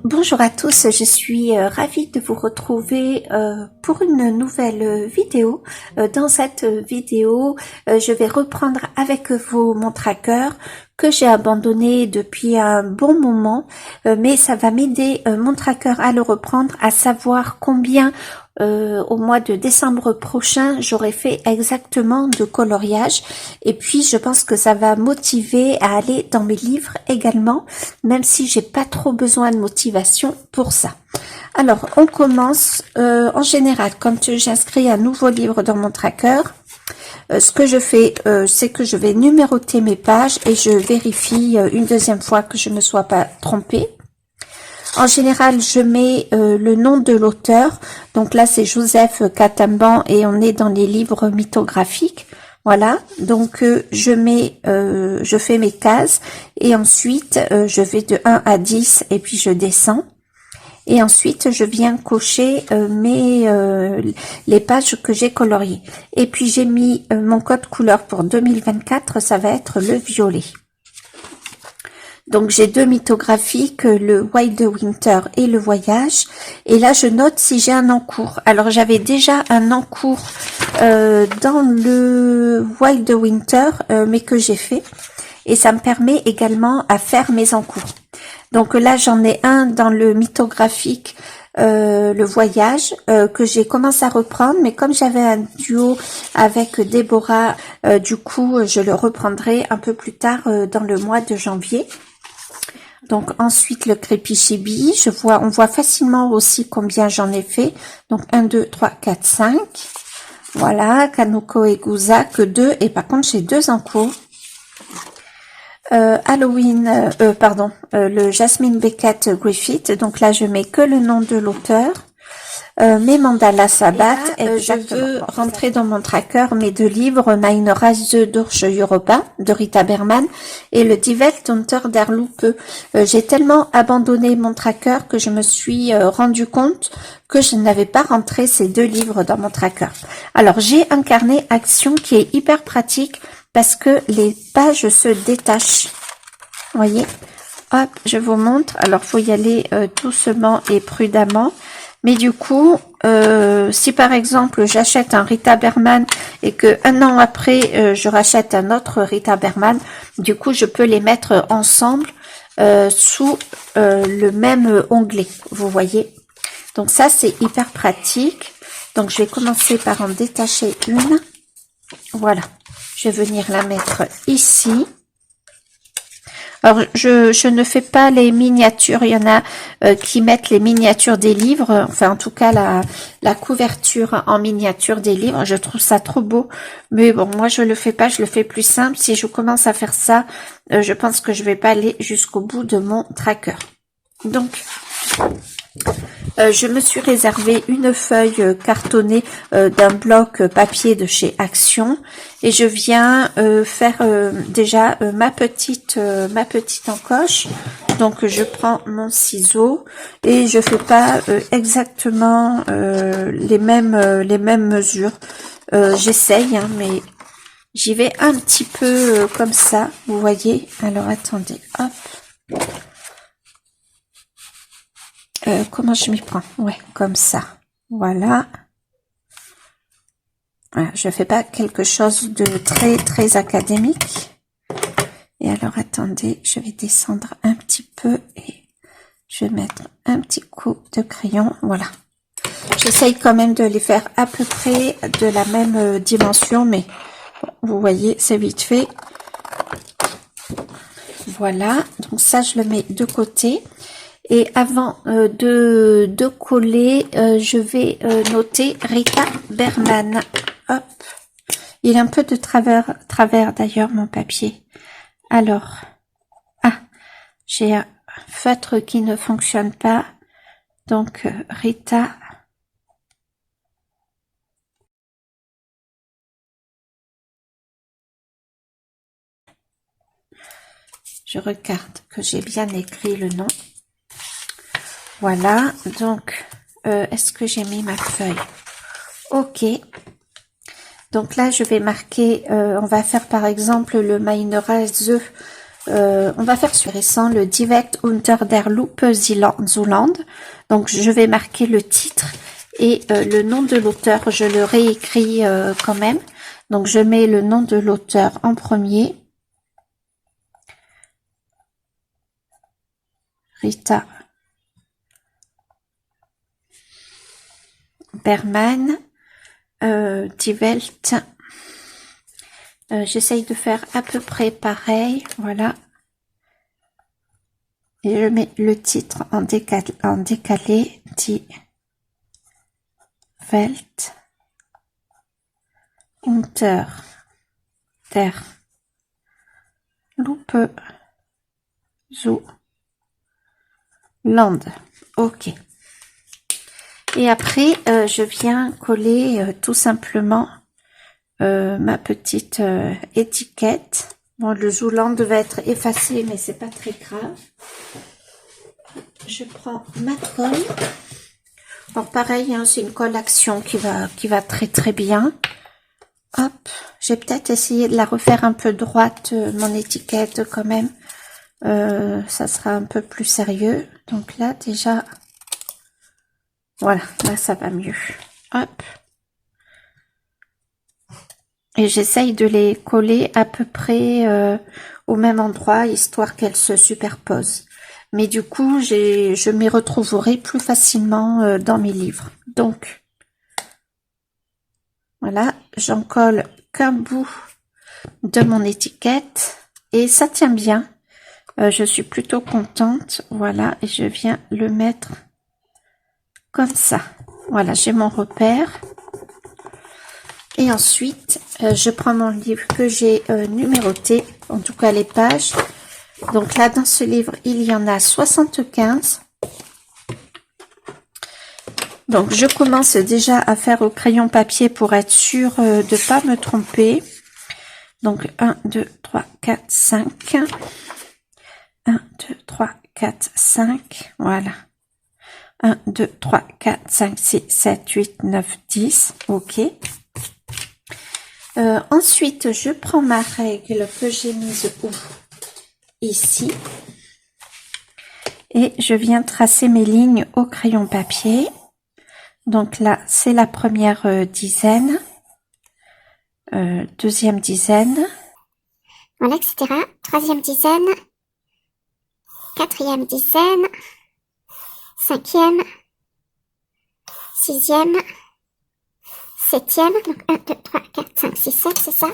Bonjour à tous, je suis ravie de vous retrouver pour une nouvelle vidéo. Dans cette vidéo, je vais reprendre avec vous mon tracker que j'ai abandonné depuis un bon moment, mais ça va m'aider mon tracker à le reprendre, à savoir combien au mois de décembre prochain j'aurai fait exactement de coloriage, et puis je pense que ça va motiver à aller dans mes livres également, même si j'ai pas trop besoin de motivation pour ça. Alors on commence en général quand j'inscris un nouveau livre dans mon tracker. Ce que je fais, c'est que je vais numéroter mes pages et je vérifie une deuxième fois que je ne sois pas trompée. En général, je mets le nom de l'auteur. Donc là, c'est Joseph Catamban et on est dans les livres mythographiques. Voilà. Donc je fais mes cases et ensuite je vais de 1 à 10 et puis je descends. Et ensuite, je viens cocher les pages que j'ai coloriées. Et puis, j'ai mis mon code couleur pour 2024, ça va être le violet. Donc, j'ai deux mythographiques, le Wild Winter et le Voyage. Et là, je note si j'ai un encours. Alors, j'avais déjà un encours dans le Wild Winter, mais que j'ai fait. Et ça me permet également à faire mes encours. Donc là, j'en ai un dans le mythographique, le voyage, que j'ai commencé à reprendre, mais comme j'avais un duo avec Déborah, du coup, je le reprendrai un peu plus tard dans le mois de janvier. Donc ensuite, le Crépi-Chibi, on voit facilement aussi combien j'en ai fait. Donc 1, 2, 3, 4, 5. Voilà, Kanoko et Guza, que 2, et par contre, j'ai 2 en cours. Halloween, le Jasmine Beckett Griffith. Donc là, je mets que le nom de l'auteur. Mes mandalas Sabbat. Je veux rentrer dans mon tracker mes 2 livres, Meine Reise durch Europa de Rita Berman et le Die Welt unter der Lupe. J'ai tellement abandonné mon tracker que je me suis rendu compte que je n'avais pas rentré ces 2 livres dans mon tracker. Alors, j'ai un carnet action qui est hyper pratique parce que les pages se détachent. Vous voyez? Hop, je vous montre. Alors, faut y aller doucement et prudemment. Mais du coup, si par exemple, j'achète un Rita Berman et que un an après, je rachète un autre Rita Berman, du coup, je peux les mettre ensemble sous le même onglet. Vous voyez? Donc ça, c'est hyper pratique. Donc, je vais commencer par en détacher une. Voilà. Je vais venir la mettre ici. Alors, je ne fais pas les miniatures. Il y en a qui mettent les miniatures des livres. Enfin, en tout cas, la couverture en miniature des livres. Je trouve ça trop beau. Mais bon, moi, je le fais pas. Je le fais plus simple. Si je commence à faire ça, je pense que je vais pas aller jusqu'au bout de mon tracker. Donc, je me suis réservé une feuille cartonnée d'un bloc papier de chez Action et je viens faire déjà ma petite encoche. Donc je prends mon ciseau et je fais pas exactement les mêmes mesures. J'essaye, hein, mais j'y vais un petit peu comme ça. Vous voyez. Alors attendez, hop. Comment je m'y prends? Ouais, comme ça. Voilà. Voilà. Je fais pas quelque chose de très académique. Et alors, attendez, je vais descendre un petit peu et je vais mettre un petit coup de crayon. Voilà. J'essaye quand même de les faire à peu près de la même dimension, mais bon, vous voyez, c'est vite fait. Voilà. Donc ça, je le mets de côté. Et avant de coller, je vais noter Rita Berman. Hop. Il est un peu de travers d'ailleurs mon papier. Alors, j'ai un feutre qui ne fonctionne pas. Donc Rita. Je regarde que j'ai bien écrit le nom. Voilà, donc, est-ce que j'ai mis ma feuille? Ok. Donc là, je vais marquer, on va faire par exemple le Meine Reise On va faire sur récent le Die Welt unter der Lupe Zooland. Donc je vais marquer le titre et le nom de l'auteur, je le réécris quand même. Donc je mets le nom de l'auteur en premier. Rita Berman, Die Welt. J'essaye de faire à peu près pareil, voilà. Et je mets le titre en décalé, Die Welt unter der Lupe Zooland. Ok. Et après, je viens coller tout simplement ma petite étiquette. Bon, le Zooland va être effacé, mais c'est pas très grave. Je prends ma colle. Alors pareil, hein, c'est une colle action qui va très très bien. Hop, j'ai peut-être essayé de la refaire un peu droite, mon étiquette quand même. Ça sera un peu plus sérieux. Donc là déjà, voilà, là ça va mieux. Hop. Et j'essaye de les coller à peu près au même endroit, histoire qu'elles se superposent. Mais du coup, je m'y retrouverai plus facilement dans mes livres. Donc, voilà, j'en colle qu'un bout de mon étiquette. Et ça tient bien. Je suis plutôt contente. Voilà, et je viens le mettre comme ça. Voilà, j'ai mon repère. Et ensuite, je prends mon livre que j'ai numéroté, en tout cas les pages. Donc là, dans ce livre, il y en a 75. Donc, je commence déjà à faire au crayon papier pour être sûre de ne pas me tromper. Donc, 1, 2, 3, 4, 5. 1, 2, 3, 4, 5. Voilà. 1, 2, 3, 4, 5, 6, 7, 8, 9, 10. OK. Ensuite, je prends ma règle que j'ai mise ici. Et je viens tracer mes lignes au crayon papier. Donc là, c'est la première dizaine. Deuxième dizaine. Voilà, etc. Troisième dizaine. Quatrième dizaine. Cinquième. Sixième. Septième. Donc 1, 2, 3, 4, 5, 6, 7, c'est ça.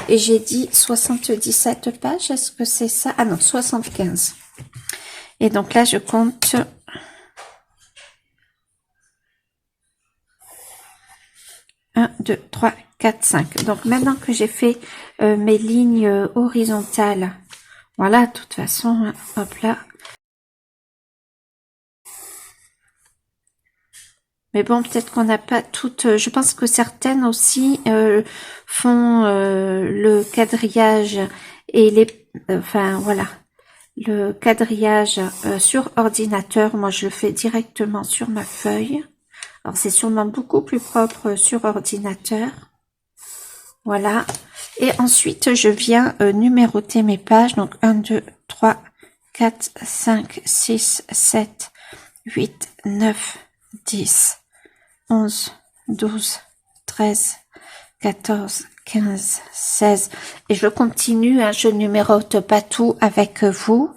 Et j'ai dit 77 pages. Est-ce que c'est ça? Ah non, 75. Et donc là, je compte... 1, 2, 3, 4, 5. Donc maintenant que j'ai fait mes lignes horizontales, voilà, de toute façon, hop là. Mais bon, peut-être qu'on n'a pas toutes, je pense que certaines aussi font le quadrillage et les, enfin voilà, le quadrillage sur ordinateur. Moi, je le fais directement sur ma feuille. Alors, c'est sûrement beaucoup plus propre sur ordinateur. Voilà. Et ensuite, je viens numéroter mes pages. Donc, 1, 2, 3, 4, 5, 6, 7, 8, 9, 10, 11, 12, 13, 14, 15, 16. Et je continue, hein, je numérote pas tout avec vous.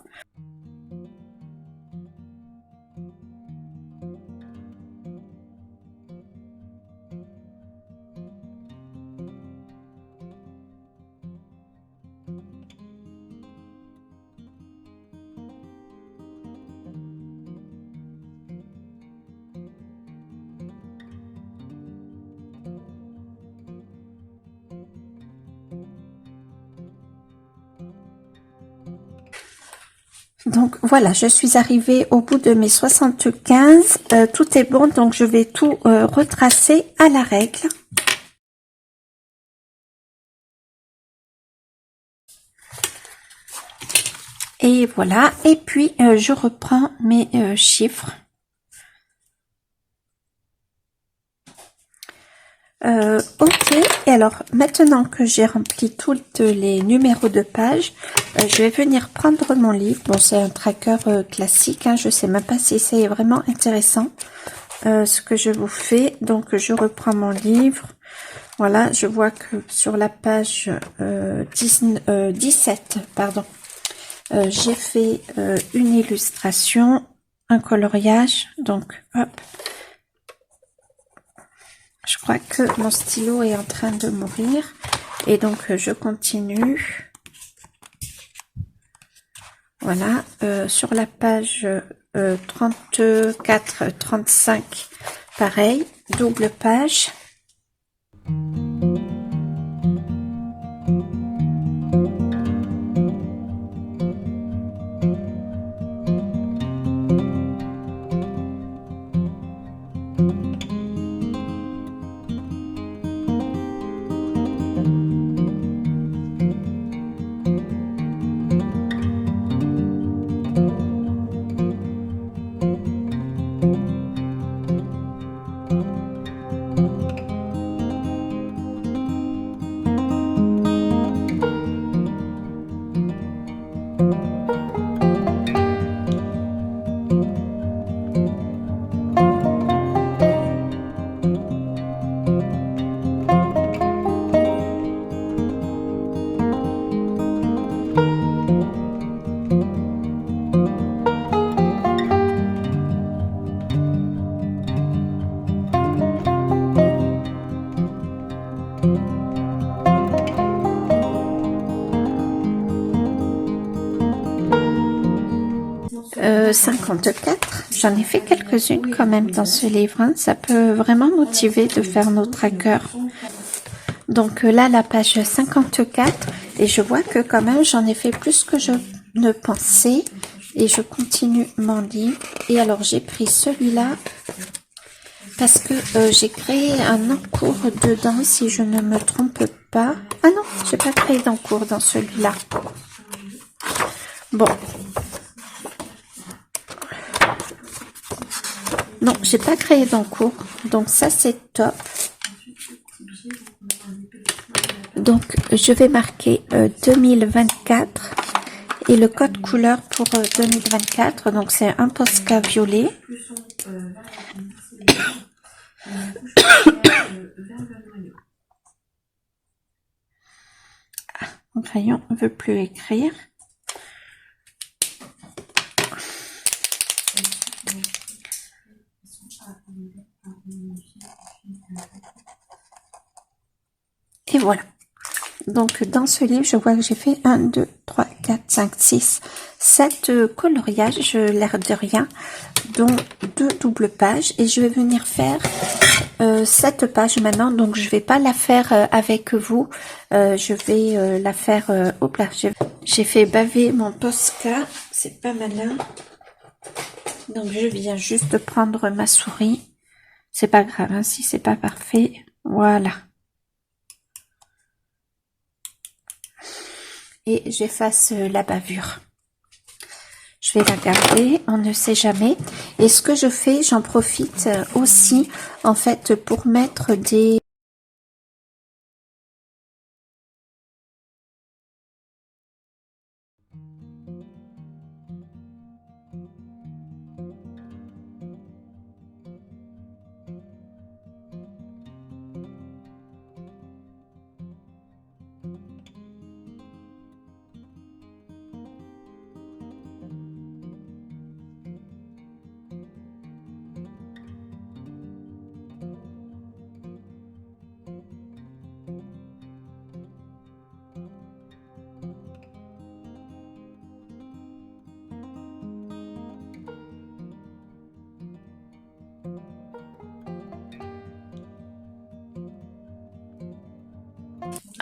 Donc voilà, je suis arrivée au bout de mes 75, tout est bon, donc je vais tout retracer à la règle. Et voilà, et puis je reprends mes chiffres. Ok, et alors maintenant que j'ai rempli tous les numéros de page, je vais venir prendre mon livre. Bon, c'est un tracker classique, hein, je sais même pas si c'est vraiment intéressant ce que je vous fais. Donc je reprends mon livre. Voilà, je vois que sur la page 17, pardon, j'ai fait une illustration, un coloriage. Donc hop. Je crois que mon stylo est en train de mourir et donc je continue. Voilà, sur la page 34-35, pareil, double page. « 54, j'en ai fait quelques-unes quand même dans ce livre, hein. Ça peut vraiment motiver de faire nos trackers. Donc là, la page 54, et je vois que quand même j'en ai fait plus que je ne pensais, et je continue mon livre. Et alors j'ai pris celui-là, parce que j'ai créé un encours dedans, si je ne me trompe pas. Ah non, j'ai pas créé d'encours dans celui-là. Bon. Non, j'ai pas créé d'encours, donc ça c'est top. Donc je vais marquer 2024 et le code couleur pour 2024, donc c'est un Posca violet. Mon crayon ne veut plus écrire. Et voilà. Donc dans ce livre, je vois que j'ai fait 1, 2, 3, 4, 5, 6, 7 coloriages, l'air de rien, dont 2 doubles pages. Et je vais venir faire cette page maintenant. Donc je vais pas la faire avec vous. Je vais la faire... hop là, j'ai fait baver mon Posca. C'est pas malin. Donc je viens juste prendre ma souris. C'est pas grave, hein, si c'est pas parfait. Voilà. Et j'efface la bavure. Je vais la garder, on ne sait jamais. Et ce que je fais, j'en profite aussi, en fait, pour mettre des...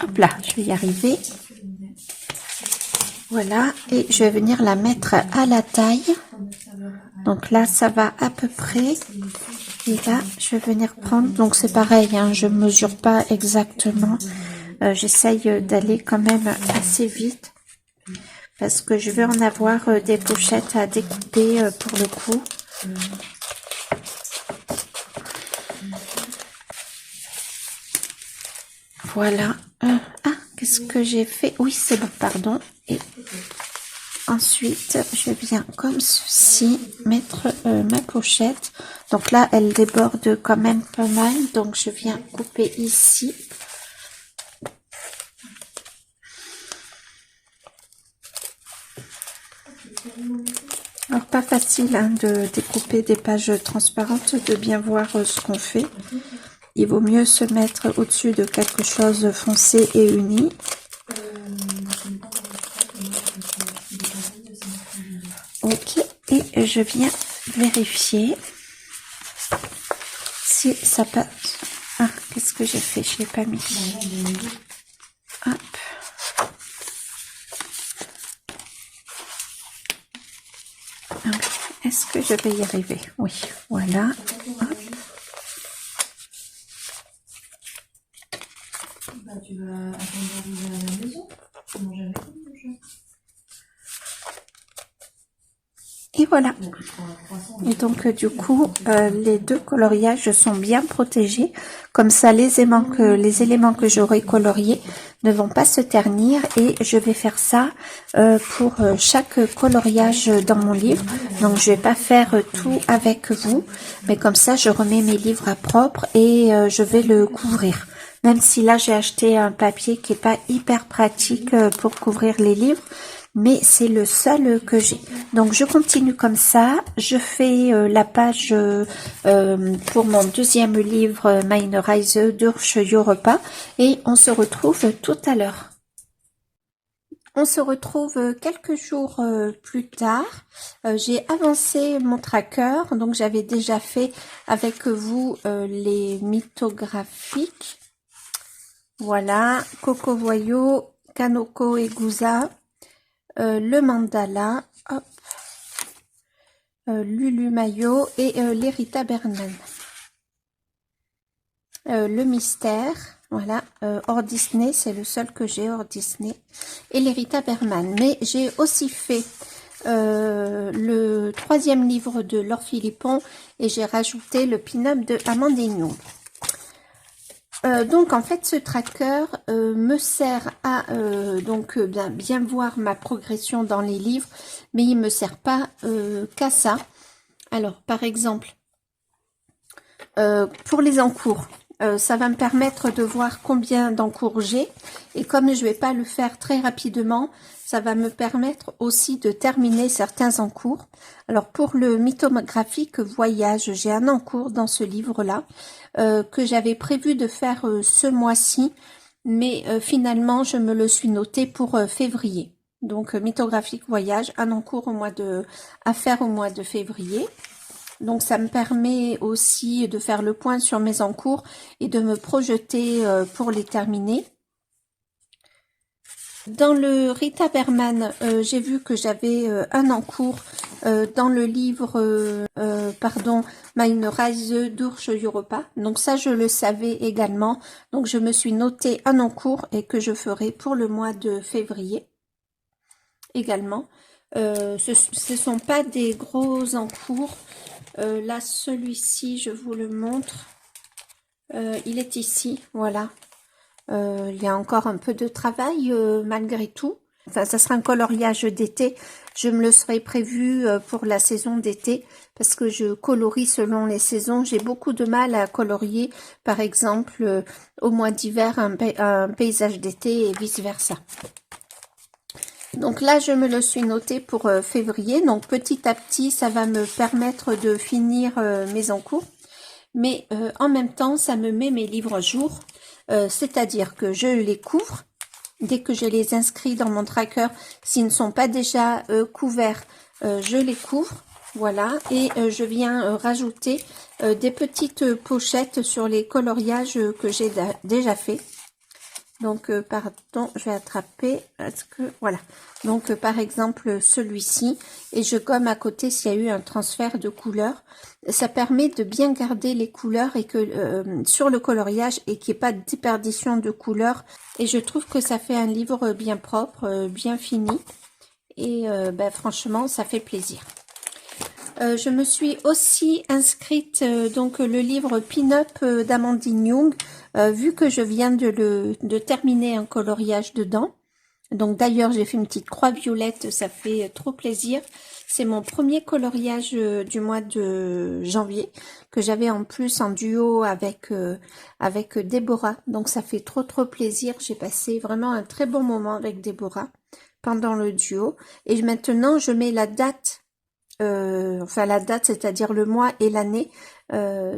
Hop là, je vais y arriver. Voilà, et je vais venir la mettre à la taille. Donc là, ça va à peu près. Et là, je vais venir prendre. Donc c'est pareil, hein, je mesure pas exactement. J'essaye d'aller quand même assez vite. Parce que je vais en avoir des pochettes à découper pour le coup. voilà. Qu'est-ce que j'ai fait? Oui, c'est bon, pardon. Et ensuite, je viens comme ceci mettre ma pochette. Donc là, elle déborde quand même pas mal. Donc je viens couper ici. Alors pas facile hein, de découper des pages transparentes, de bien voir ce qu'on fait. Il vaut mieux se mettre au-dessus de quelque chose foncé et uni. Ok, et je viens vérifier si ça passe. Ah, qu'est-ce que j'ai fait? Je l'ai pas mis. Hop. Est-ce que je vais y arriver? Oui, voilà. Hop. Tu vas attendre d'arriver à la maison. Comment j'avais fait? Et voilà. Et donc du coup, les deux coloriages sont bien protégés. Comme ça, les éléments que j'aurai coloriés ne vont pas se ternir. Et je vais faire ça pour chaque coloriage dans mon livre. Donc je vais pas faire tout avec vous, mais comme ça, je remets mes livres à propre et je vais le couvrir. Même si là, j'ai acheté un papier qui est pas hyper pratique pour couvrir les livres. Mais c'est le seul que j'ai. Donc je continue comme ça. Je fais la page pour mon deuxième livre, Meine Reise durch Europa. Et on se retrouve tout à l'heure. On se retrouve quelques jours plus tard. J'ai avancé mon tracker. Donc j'avais déjà fait avec vous les mythographiques. Voilà. Coco Voyo, Kanoko et Gouza. Le mandala, hop, Lulu Mayo et l'Erita Berman. Le mystère, voilà, hors Disney, c'est le seul que j'ai hors Disney. Et l'Erita Berman. Mais j'ai aussi fait le troisième livre de Laure Philippon et j'ai rajouté le pin-up de Amandine Young. Donc en fait ce tracker me sert à bien voir ma progression dans les livres, mais il me sert pas qu'à ça. Alors par exemple pour les encours, ça va me permettre de voir combien d'encours j'ai, et comme je vais pas le faire très rapidement, ça va me permettre aussi de terminer certains encours. Alors pour le mythographique voyage, j'ai un encours dans ce livre-là que j'avais prévu de faire ce mois-ci, mais finalement je me le suis noté pour février. Donc mythographique voyage, un encours à faire au mois de février. Donc ça me permet aussi de faire le point sur mes encours et de me projeter pour les terminer. Dans le Rita Berman, j'ai vu que j'avais un encours dans le livre Meine Reise durch Europa. Donc ça, je le savais également. Donc je me suis noté un encours et que je ferai pour le mois de février également. Ce sont pas des gros encours. Là, celui-ci, je vous le montre. Il est ici, voilà. Il y a encore un peu de travail malgré tout. Enfin, ça sera un coloriage d'été. Je me le serais prévu pour la saison d'été parce que je colorie selon les saisons. J'ai beaucoup de mal à colorier, par exemple, au mois d'hiver, un paysage d'été et vice-versa. Donc là, je me le suis noté pour février. Donc petit à petit, ça va me permettre de finir mes encours. Mais en même temps, ça me met mes livres à jour. C'est-à-dire que je les couvre dès que je les inscris dans mon tracker. S'ils ne sont pas déjà couverts, je les couvre. Voilà. Et je viens rajouter des petites pochettes sur les coloriages que j'ai déjà fait. Donc, pardon, je vais attraper, parce que, voilà. Donc, par exemple, celui-ci, et je gomme à côté s'il y a eu un transfert de couleur. Ça permet de bien garder les couleurs et que sur le coloriage et qu'il n'y ait pas de déperdition de couleurs. Et je trouve que ça fait un livre bien propre, bien fini. Et franchement, ça fait plaisir. Je me suis aussi inscrite donc le livre Pin-up d'Amandine Young. Vu que je viens de terminer un coloriage dedans, donc d'ailleurs j'ai fait une petite croix violette, ça fait trop plaisir. C'est mon premier coloriage du mois de janvier, que j'avais en plus en duo avec Déborah. Donc ça fait trop plaisir, j'ai passé vraiment un très bon moment avec Déborah pendant le duo. Et maintenant je mets la date, enfin la date, c'est-à-dire le mois et l'année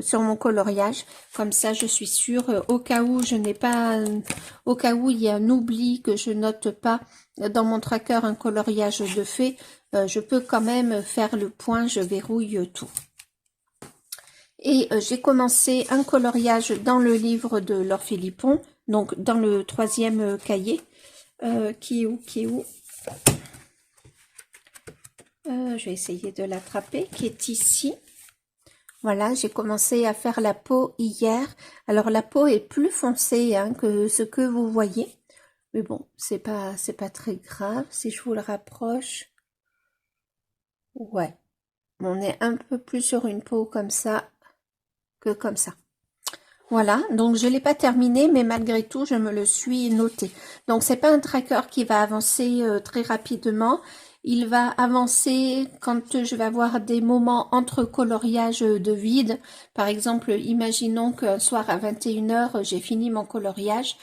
sur mon coloriage. Comme ça je suis sûre, au cas où je n'ai pas, au cas où il y a un oubli, que je note pas dans mon tracker un coloriage de fait, je peux quand même faire le point, je verrouille tout. Et j'ai commencé un coloriage dans le livre de Laure Philippon, donc dans le 3e cahier, qui est où je vais essayer de l'attraper, qui est ici. Voilà, j'ai commencé à faire la peau hier. Alors la peau est plus foncée hein, que ce que vous voyez. Mais bon, c'est pas très grave. Si je vous le rapproche. Ouais. On est un peu plus sur une peau comme ça que comme ça. Voilà, donc je l'ai pas terminé, mais malgré tout, je me le suis noté. Donc c'est pas un tracker qui va avancer très rapidement. Il va avancer quand je vais avoir des moments entre coloriage de vide. Par exemple, imaginons qu'un soir à 21h, j'ai fini mon coloriage.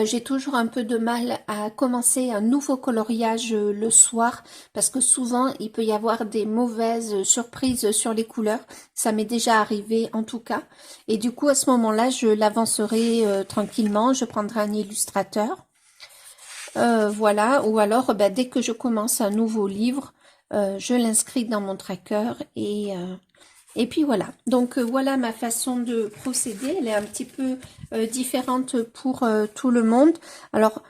J'ai toujours un peu de mal à commencer un nouveau coloriage le soir parce que souvent il peut y avoir des mauvaises surprises sur les couleurs. Ça m'est déjà arrivé en tout cas. Et du coup à ce moment-là, je l'avancerai tranquillement. Je prendrai un illustrateur. Voilà, ou alors dès que je commence un nouveau livre, je l'inscris dans mon tracker et puis voilà. Donc voilà ma façon de procéder. Elle est un petit peu différente pour tout le monde. Alors,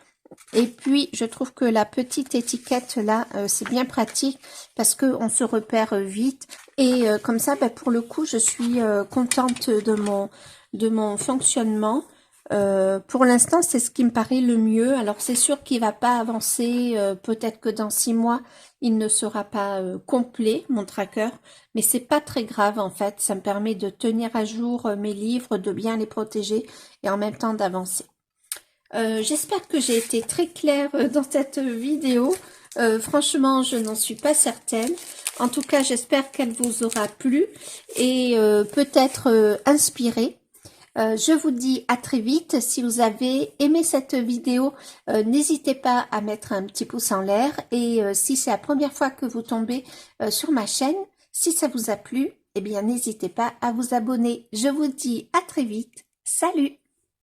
et puis je trouve que la petite étiquette là, c'est bien pratique parce que on se repère vite. Et comme ça, pour le coup, je suis contente de mon fonctionnement. Pour l'instant, c'est ce qui me paraît le mieux. Alors, c'est sûr qu'il va pas avancer. Peut-être que dans 6 mois, il ne sera pas complet, mon tracker. Mais c'est pas très grave, en fait. Ça me permet de tenir à jour mes livres, de bien les protéger et en même temps d'avancer. J'espère que j'ai été très claire dans cette vidéo. Franchement, je n'en suis pas certaine. En tout cas, j'espère qu'elle vous aura plu et peut-être inspirée. Je vous dis à très vite. Si vous avez aimé cette vidéo, n'hésitez pas à mettre un petit pouce en l'air. Et si c'est la première fois que vous tombez sur ma chaîne, si ça vous a plu, eh bien n'hésitez pas à vous abonner. Je vous dis à très vite. Salut!